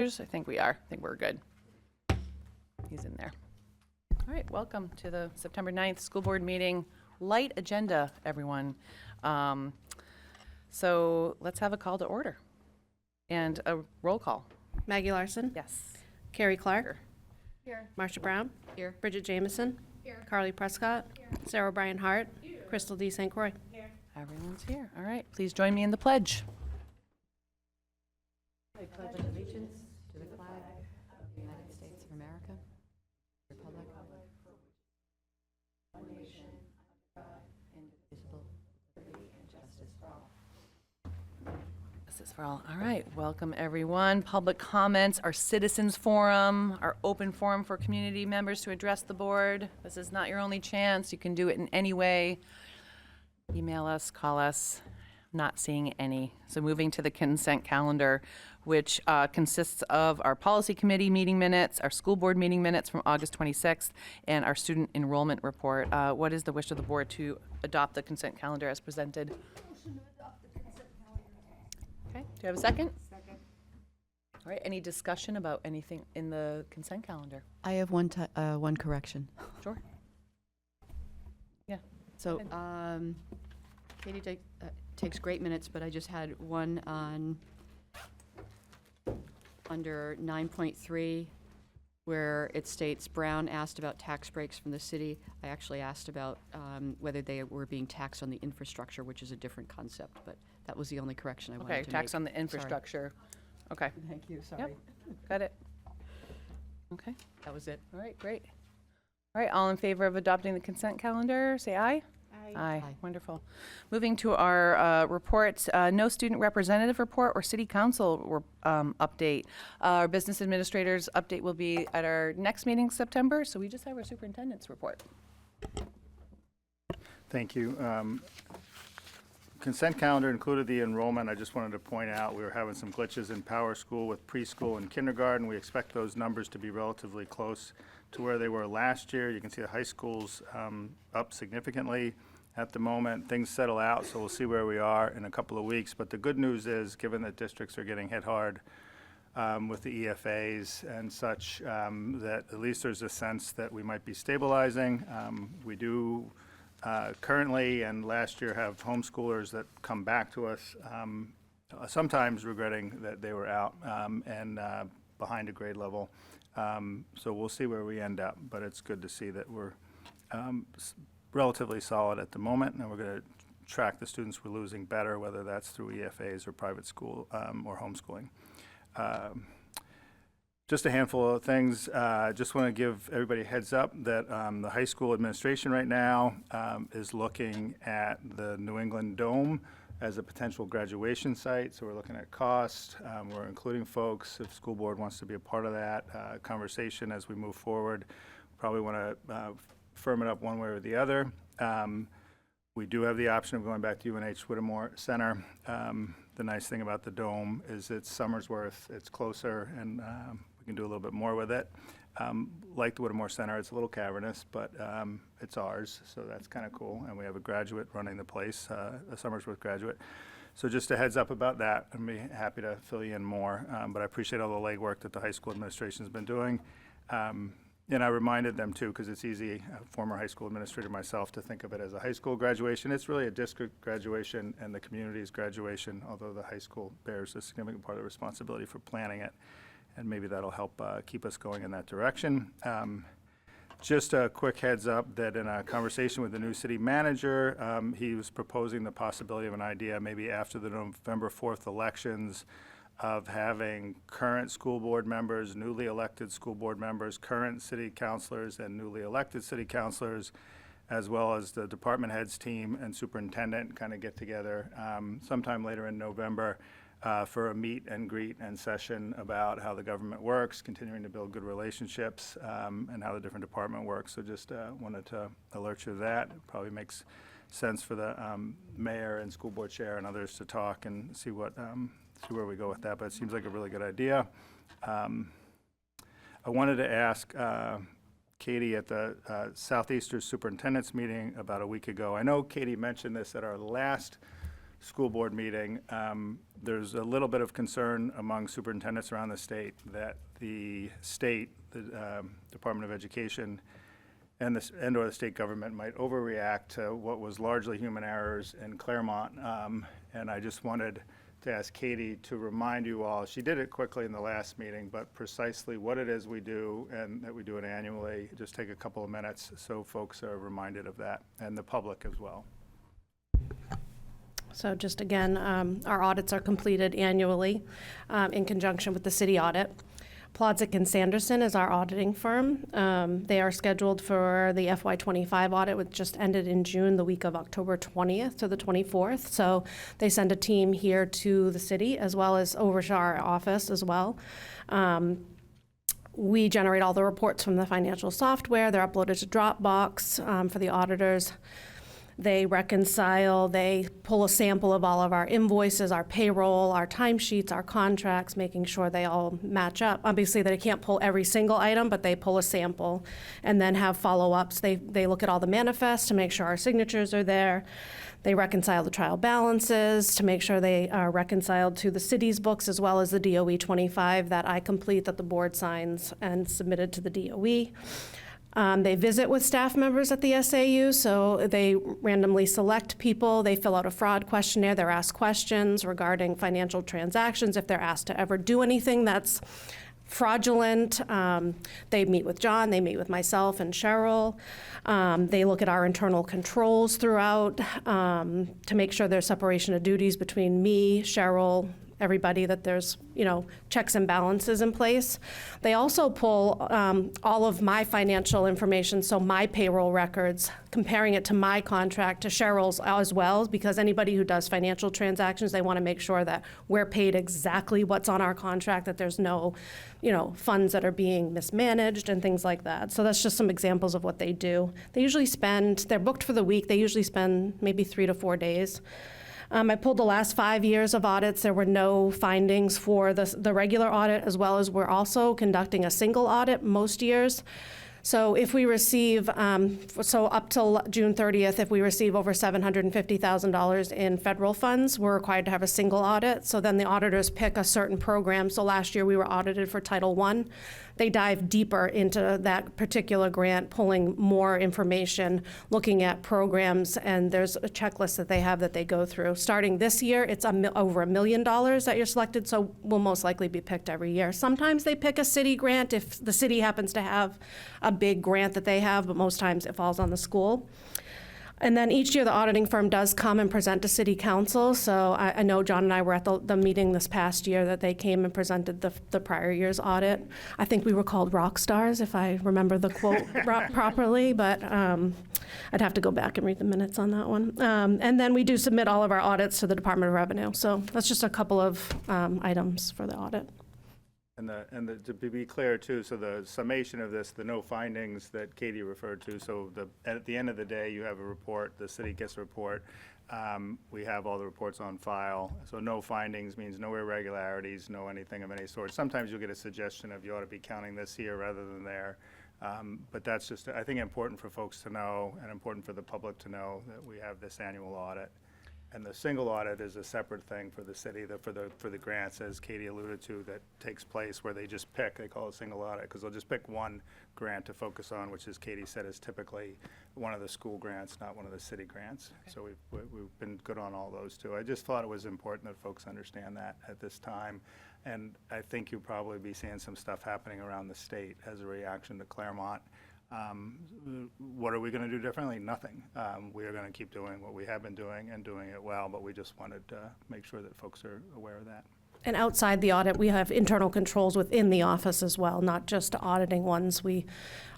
I think we are. I think we're good. He's in there. All right, welcome to the September 9th school board meeting. Light agenda, everyone. So let's have a call to order and a roll call. Maggie Larson. Yes. Carrie Clark. Here. Marsha Brown. Here. Bridget Jameson. Here. Carly Prescott. Here. Sarah Bryan Hart. Here. Crystal D. St. Croix. Here. Everyone's here. All right, please join me in the pledge. I pledge allegiance to the flag of the United States of America, Republic, one nation, under God, indivisible, with liberty and justice for all. This is for all. All right, welcome everyone. Public comments, our citizens forum, our open forum for community members to address the board. This is not your only chance. You can do it in any way. Email us, call us. Not seeing any. So moving to the consent calendar, which consists of our policy committee meeting minutes, our school board meeting minutes from August 26th, and our student enrollment report. What is the wish of the board to adopt the consent calendar as presented? Motion to adopt the consent calendar. Okay, do you have a second? Second. All right, any discussion about anything in the consent calendar? I have one correction. Sure. Yeah. So, Katie takes great minutes, but I just had one on under 9.3 where it states Brown asked about tax breaks from the city. I actually asked about whether they were being taxed on the infrastructure, which is a different concept, but that was the only correction I wanted to make. Okay, tax on the infrastructure. Okay, Thank you, sorry. got it. Okay, That was it. all right, great. All right, all in favor of adopting the consent calendar, say aye. Aye. Aye. Wonderful. Moving to our reports, no student representative report or city council update. Our business administrators update will be at our next meeting in September, so we just have our superintendent's report. Thank you. Consent calendar included the enrollment. I just wanted to point out we were having some glitches in Power School with preschool and kindergarten. We expect those numbers to be relatively close to where they were last year. You can see the high school's up significantly at the moment. Things settle out, so we'll see where we are in a couple of weeks. But the good news is, given that districts are getting hit hard with the EFAs and such, that at least there's a sense that we might be stabilizing. We do currently and last year have homeschoolers that come back to us, sometimes regretting that they were out and behind a grade level. So we'll see where we end up, but it's good to see that we're relatively solid at the moment, and we're going to track the students we're losing better, whether that's through EFAs or private school or homeschooling. Just a handful of things. Just want to give everybody a heads up that the high school administration right now is looking at the New England Dome as a potential graduation site. So we're looking at cost. We're including folks, if school board wants to be a part of that conversation as we move forward. Probably want to firm it up one way or the other. We do have the option of going back to UNH Whittemore Center. The nice thing about the Dome is it's Somersworth, it's closer, and we can do a little bit more with it. Like the Whittemore Center, it's a little cavernous, but it's ours, so that's kind of cool. And we have a graduate running the place, a Somersworth graduate. So just a heads up about that. I'd be happy to fill you in more, but I appreciate all the legwork that the high school administration has been doing. And I reminded them too, because it's easy, a former high school administrator myself, to think of it as a high school graduation. It's really a district graduation and the community's graduation, although the high school bears a significant part of the responsibility for planning it. And maybe that'll help keep us going in that direction. Just a quick heads up that in a conversation with the new city manager, he was proposing the possibility of an idea maybe after the November 4th elections of having current school board members, newly elected school board members, current city councilors and newly elected city councilors, as well as the department heads team and superintendent kind of get together sometime later in November for a meet and greet and session about how the government works, continuing to build good relationships, and how the different department works. So just wanted to alert you to that. It probably makes sense for the mayor and school board chair and others to talk and see what see where we go with that, but it seems like a really good idea. I wanted to ask Katie at the Southeastern Superintendent's meeting about a week ago. I know Katie mentioned this at our last school board meeting. There's a little bit of concern among superintendents around the state that the state, the Department of Education, and or the state government might overreact to what was largely human errors in Claremont. And I just wanted to ask Katie to remind you all, she did it quickly in the last meeting, but precisely what it is we do and that we do it annually. Just take a couple of minutes so folks are reminded of that, and the public as well. So just again, our audits are completed annually in conjunction with the city audit. Plodzik and Sanderson is our auditing firm. They are scheduled for the FY25 audit, which just ended in June, the week of October 20th to the 24th. So they send a team here to the city as well as over to our office as well. We generate all the reports from the financial software. They're uploaded to Dropbox for the auditors. They reconcile, they pull a sample of all of our invoices, our payroll, our timesheets, our contracts, making sure they all match up. Obviously, they can't pull every single item, but they pull a sample and then have follow-ups. They look at all the manifests to make sure our signatures are there. They reconcile the trial balances to make sure they are reconciled to the city's books as well as the DOE 25 that I complete, that the board signs and submitted to the DOE. They visit with staff members at the SAU, so they randomly select people. They fill out a fraud questionnaire. They're asked questions regarding financial transactions. If they're asked to ever do anything that's fraudulent, they meet with John, they meet with myself and Cheryl. They look at our internal controls throughout to make sure there's separation of duties between me, Cheryl, everybody, that there's, checks and balances in place. They also pull all of my financial information, so my payroll records, comparing it to my contract, to Cheryl's as well, because anybody who does financial transactions, they want to make sure that we're paid exactly what's on our contract, that there's no, funds that are being mismanaged and things like that. So that's just some examples of what they do. They usually they're booked for the week, they usually spend maybe 3 to 4 days. I pulled the last 5 years of audits. There were no findings for the regular audit, as well as we're also conducting a single audit most years. So if we receive, up till June 30th, if we receive over $750,000 in federal funds, we're required to have a single audit. So then the auditors pick a certain program. So last year we were audited for Title I. They dive deeper into that particular grant, pulling more information, looking at programs, and there's a checklist that they have that they go through. Starting this year, it's over $1 million that you're selected, so will most likely be picked every year. Sometimes they pick a city grant if the city happens to have a big grant that they have, but most times it falls on the school. And then each year, the auditing firm does come and present to City Council. So I know John and I were at the meeting this past year that they came and presented the prior year's audit. I think we were called rock stars, if I remember the quote properly, but I'd have to go back and read the minutes on that one. And then we do submit all of our audits to the Department of Revenue. So that's just a couple of items for the audit. And to be clear too, so the summation of this, the no findings that Katie referred to, so at the end of the day, you have a report, the city gets a report. We have all the reports on file. So no findings means no irregularities, no anything of any sort. Sometimes you'll get a suggestion of you ought to be counting this here rather than there. But that's just, I think, important for folks to know and important for the public to know that we have this annual audit. And the single audit is a separate thing for the city, for the grants, as Katie alluded to, that takes place where they just pick, they call it a single audit, because they'll just pick one grant to focus on, which, as Katie said, is typically one of the school grants, not one of the city grants. Okay. So we've been good on all those too. I just thought it was important that folks understand that at this time. And I think you'll probably be seeing some stuff happening around the state as a reaction to Claremont. What are we going to do differently? Nothing. We are going to keep doing what we have been doing and doing it well, but we just wanted to make sure that folks are aware of that. And outside the audit, we have internal controls within the office as well, not just auditing ones.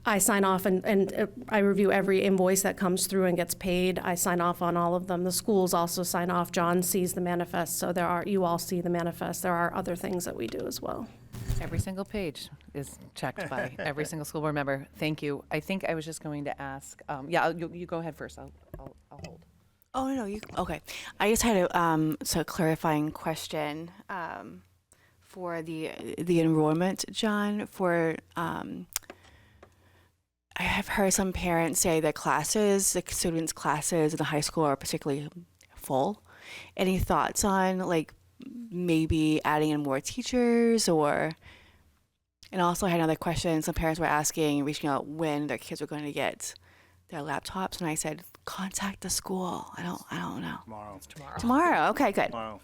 I sign off and I review every invoice that comes through and gets paid. I sign off on all of them. The schools also sign off. John sees the manifest, so you all see the manifest. There are other things that we do as well. Every single page is checked by every single school board member. Thank you. I think I was just going to ask, you go ahead first. I'll hold. Oh, no, okay. I just had a clarifying question for the enrollment, John. I have heard some parents say that the students' classes in the high school are particularly full. any thoughts on like maybe adding in more teachers or? And also I had another question. Some parents were asking, reaching out when their kids were going to get their laptops, and I said, contact the school. I don't know. Tomorrow. Tomorrow. Okay, good. Tomorrow.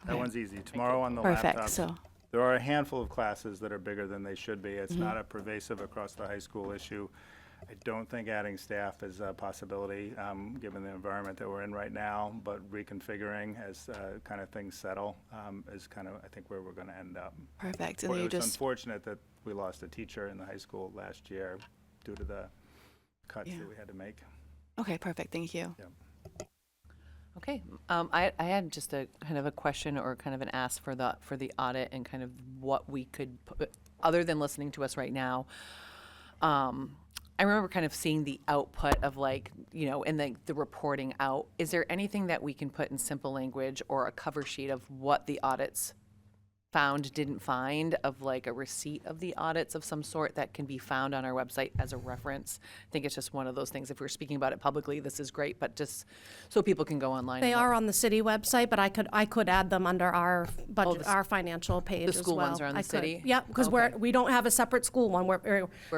That Okay. one's easy. Tomorrow on the Perfect. laptops. So, There are a handful of classes that are bigger than they should be. It's not a pervasive across the high school issue. I don't think adding staff is a possibility, given the environment that we're in right now, but reconfiguring as kind of things settle is kind of, I think, where we're going to end up. perfect. And Well, then you it was just unfortunate that we lost a teacher in the high school last year due to the cuts Yeah. that we had to make. okay, perfect. Thank you. Okay, I had just a kind of a question or kind of an ask for the audit and kind of what we could, other than listening to us right now. I remember kind of seeing the output of like, you know, and the reporting out. Is there anything that we can put in simple language or a cover sheet of what the audits found, didn't find, of like a receipt of the audits of some sort that can be found on our website as a reference? I think it's just one of those things. If we're speaking about it publicly, this is great, but just so people can go online. They and look. are on the city website, but I could add them under our budget, our financial page as well. school ones are on the I could. city? Yep, because Okay. we don't have a separate school one. We're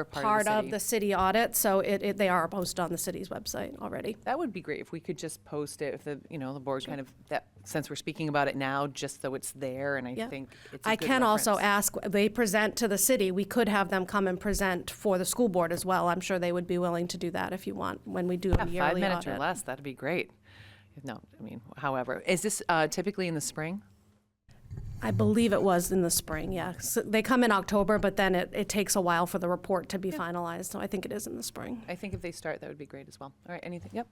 part of the city. of the city audit, so they are posted on the city's website already. That would be great if we could just post it, if the, you know, the board kind of, that, since we're speaking about it now, just so it's there, and I Yeah. think it's a I good can also reference. ask, they present to the city, we could have them come and present for the school board as well. I'm sure they would be willing to do that if you want, when we do a Yeah, yearly 5 minutes or audit. less, that'd be great. No, I mean, however, is this typically in the spring? I believe it was in the spring, yeah. So they come in October, but then it takes a while for the report to be finalized, so I think it is in the spring. I think if they start, that would be great as well. All right, anything, yep.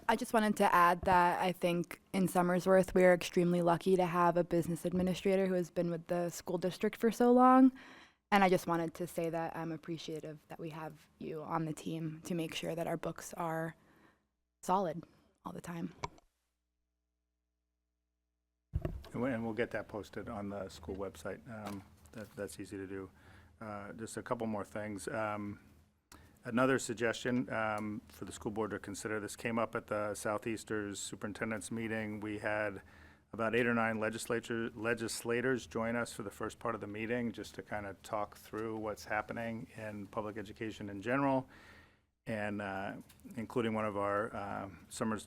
I just wanted to add that I think in Somersworth we are extremely lucky to have a business administrator who has been with the school district for so long. And I just wanted to say that I'm appreciative that we have you on the team to make sure that our books are solid all the time. And we'll get that posted on the school website. That's easy to do. Just a couple more things. Another suggestion for the school board to consider, this came up at the Southeasters Superintendent's meeting. We had about 8 or 9 legislators join us for the first part of the meeting, just to kind of talk through what's happening in public education in general. And including one of our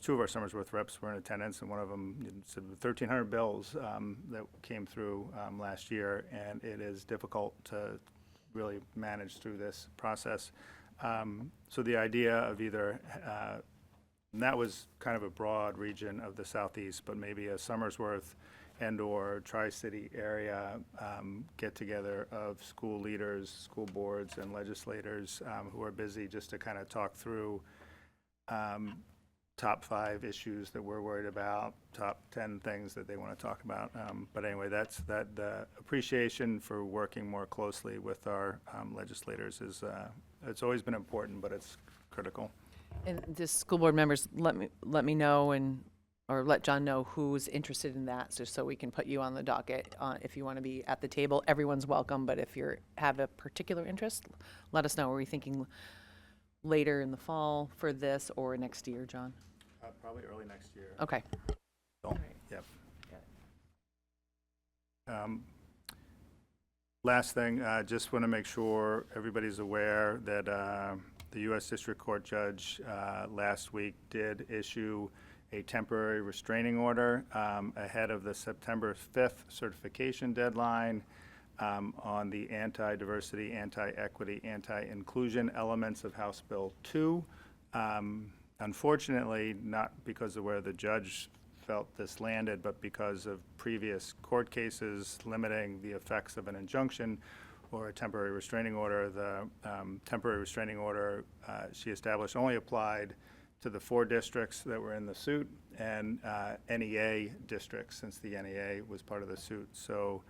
two of our Somersworth reps were in attendance, and one of them said 1,300 bills that came through last year, and it is difficult to really manage through this process. So the idea of either, and that was kind of a broad region of the Southeast, but maybe a Somersworth and/or Tri-City area get-together of school leaders, school boards, and legislators who are busy, just to kind of talk through top 5 issues that we're worried about, top 10 things that they want to talk about. But anyway, the appreciation for working more closely with our legislators is, it's always been important, but it's critical. And just school board members, let me know or let John know who's interested in that, just so we can put you on the docket. If you want to be at the table, everyone's welcome, but if you have a particular interest, let us know. Are we thinking later in the fall for this or next year, John? Probably early next year. Okay. Yep. Last thing, just want to make sure everybody's aware that the U.S. District Court judge last week did issue a temporary restraining order ahead of the September 5th certification deadline on the anti-diversity, anti-equity, anti-inclusion elements of House Bill 2. Unfortunately, not because of where the judge felt this landed, but because of previous court cases limiting the effects of an injunction or a temporary restraining order. The temporary restraining order she established only applied to the 4 districts that were in the suit and NEA districts, since the NEA was part of the suit. So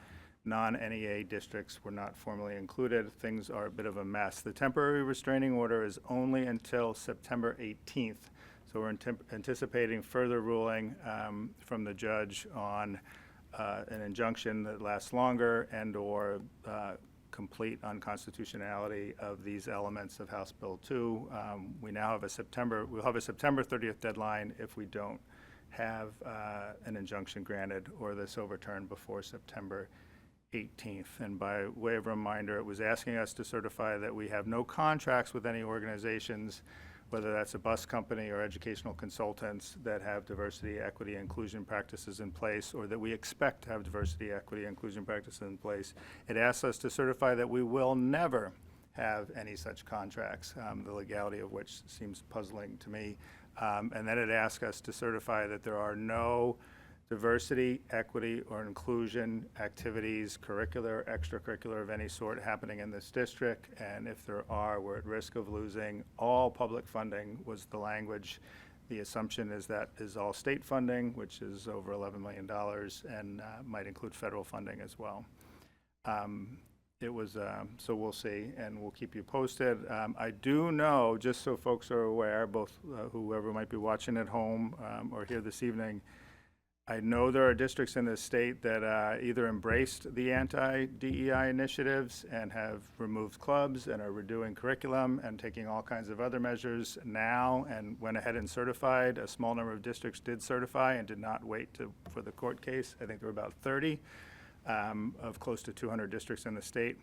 non-NEA districts were not formally included. Things are a bit of a mess. The temporary restraining order is only until September 18th. So we're anticipating further ruling from the judge on an injunction that lasts longer and/or complete unconstitutionality of these elements of House Bill 2. We'll have a September 30th deadline if we don't have an injunction granted or this overturned before September 18th. And by way of reminder, it was asking us to certify that we have no contracts with any organizations, whether that's a bus company or educational consultants, that have diversity, equity, inclusion practices in place, or that we expect to have diversity, equity, inclusion practices in place. It asks us to certify that we will never have any such contracts, the legality of which seems puzzling to me. And then it asks us to certify that there are no diversity, equity, or inclusion activities, curricular, extracurricular of any sort happening in this district. And if there are, we're at risk of losing all public funding, was the language. The assumption is that is all state funding, which is over $11 million, and might include federal funding as well. It was, so we'll see, and we'll keep you posted. I do know, just so folks are aware, both whoever might be watching at home or here this evening, I know there are districts in this state that either embraced the anti-DEI initiatives and have removed clubs and are redoing curriculum and taking all kinds of other measures now and went ahead and certified. A small number of districts did certify and did not wait for the court case. I think there were about 30 of close to 200 districts in the state.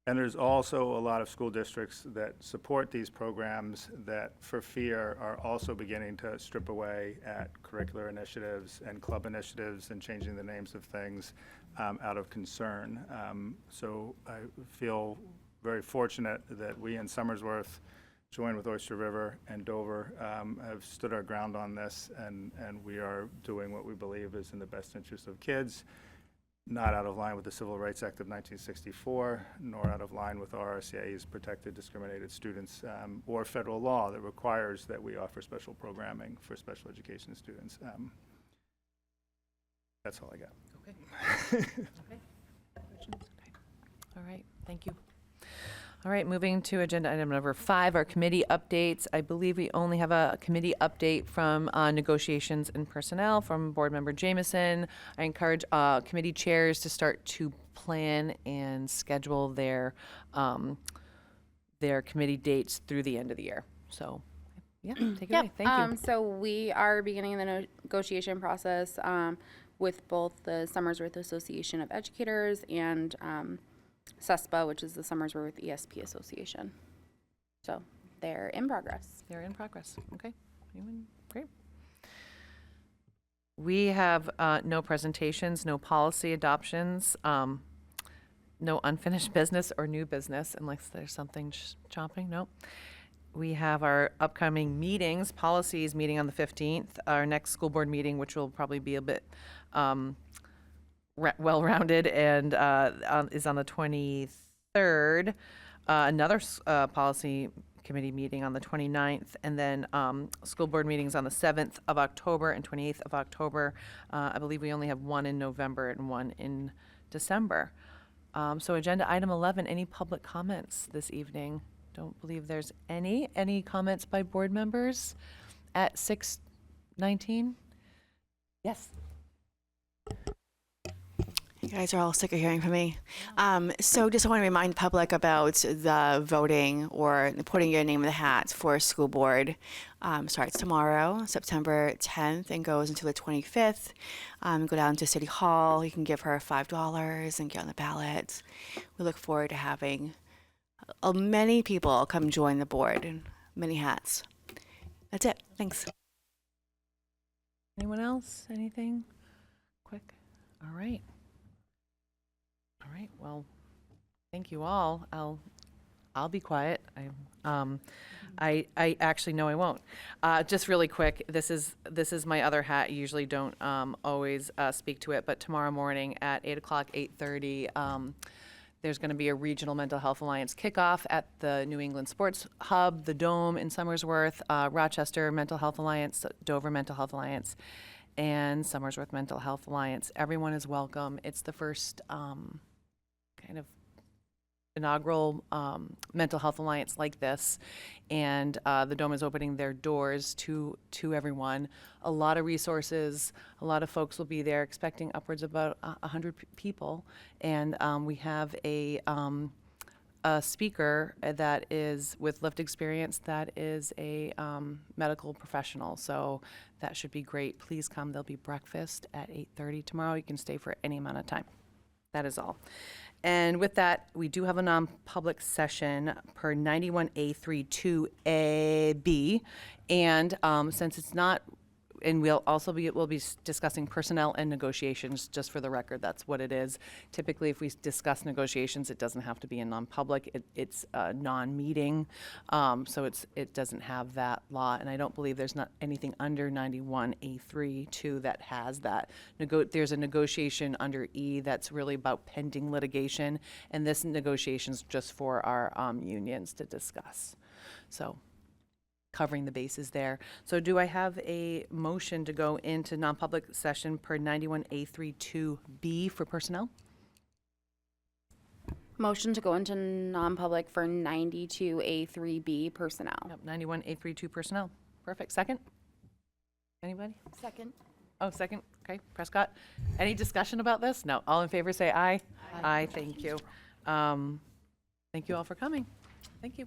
And there's also a lot of school districts that support these programs that, for fear, are also beginning to strip away at curricular initiatives and club initiatives and changing the names of things out of concern. So I feel very fortunate that we in Somersworth, joined with Oyster River and Dover, have stood our ground on this, and we are doing what we believe is in the best interest of kids, not out of line with the Civil Rights Act of 1964, nor out of line with RRCA's protected discriminated students, or federal law that requires that we offer special programming for special education students. That's all I got. Okay. All right, thank you. All right, moving to agenda item number 5, our committee updates. I believe we only have a committee update from negotiations and personnel from Board Member Jameson. I encourage committee chairs to start to plan and schedule their committee dates through the end of the year. So, yeah, take it away. Thank you. So we are beginning the negotiation process with both the Somersworth Association of Educators and SESPA, which is the Somersworth ESP Association. So they're in progress. They're in progress. Okay. Great. We have no presentations, no policy adoptions, no unfinished business or new business, unless there's something chopping. Nope. We have our upcoming meetings, policies meeting on the 15th, our next school board meeting, which will probably be a bit well-rounded, and is on the 23rd. Another policy committee meeting on the 29th, and then school board meetings on the 7th of October and 28th of October. I believe we only have one in November and one in December. So agenda item 11, any public comments this evening? Don't believe there's any. Any comments by board members at 6:19? Yes. You guys are all sick of hearing from me. So just want to remind the public about the voting or putting your name in the hat for school board. Starts tomorrow, September 10th, and goes until the 25th. Go down to City Hall. You can give her $5 and get on the ballot. We look forward to having many people come join the board and many hats. That's it. Thanks. Anyone else? Anything? Quick. All right. All right. Well, thank you all. I'll be quiet. I actually no, I won't. Just really quick. This is my other hat. I usually don't always speak to it, but tomorrow morning at 8 o'clock, 8:30. There's going to be a Regional Mental Health Alliance kickoff at the New England Sports Hub, the Dome in Somersworth, Rochester Mental Health Alliance, Dover Mental Health Alliance, and Somersworth Mental Health Alliance. Everyone is welcome. It's the first kind of inaugural mental health alliance like this, and the Dome is opening their doors to everyone. A lot of resources, a lot of folks will be there, expecting upwards of about 100 people, and we have a a speaker that is with lived experience that is a medical professional. So that should be great. Please come. There'll be breakfast at 8:30 tomorrow. You can stay for any amount of time. That is all. And with that, we do have a non-public session per 91A32AB. And since it's not, and we'll be discussing personnel and negotiations, just for the record, that's what it is. Typically, if we discuss negotiations, it doesn't have to be in non-public. It's a non-meeting, so it doesn't have that law. And I don't believe there's not anything under 91A32 that has that. There's a negotiation under E that's really about pending litigation, and this negotiation's just for our unions to discuss. So, covering the bases there. So do I have a motion to go into non-public session per 91A32B for personnel? Motion to go into non-public for 92A3B personnel. Yep, 91A32 personnel. Perfect. Second? Anybody? Second. Oh, second. Okay. Prescott. Any discussion about this? No. All in favor say aye. Aye. Thank you. Thank you all for coming. Thank you.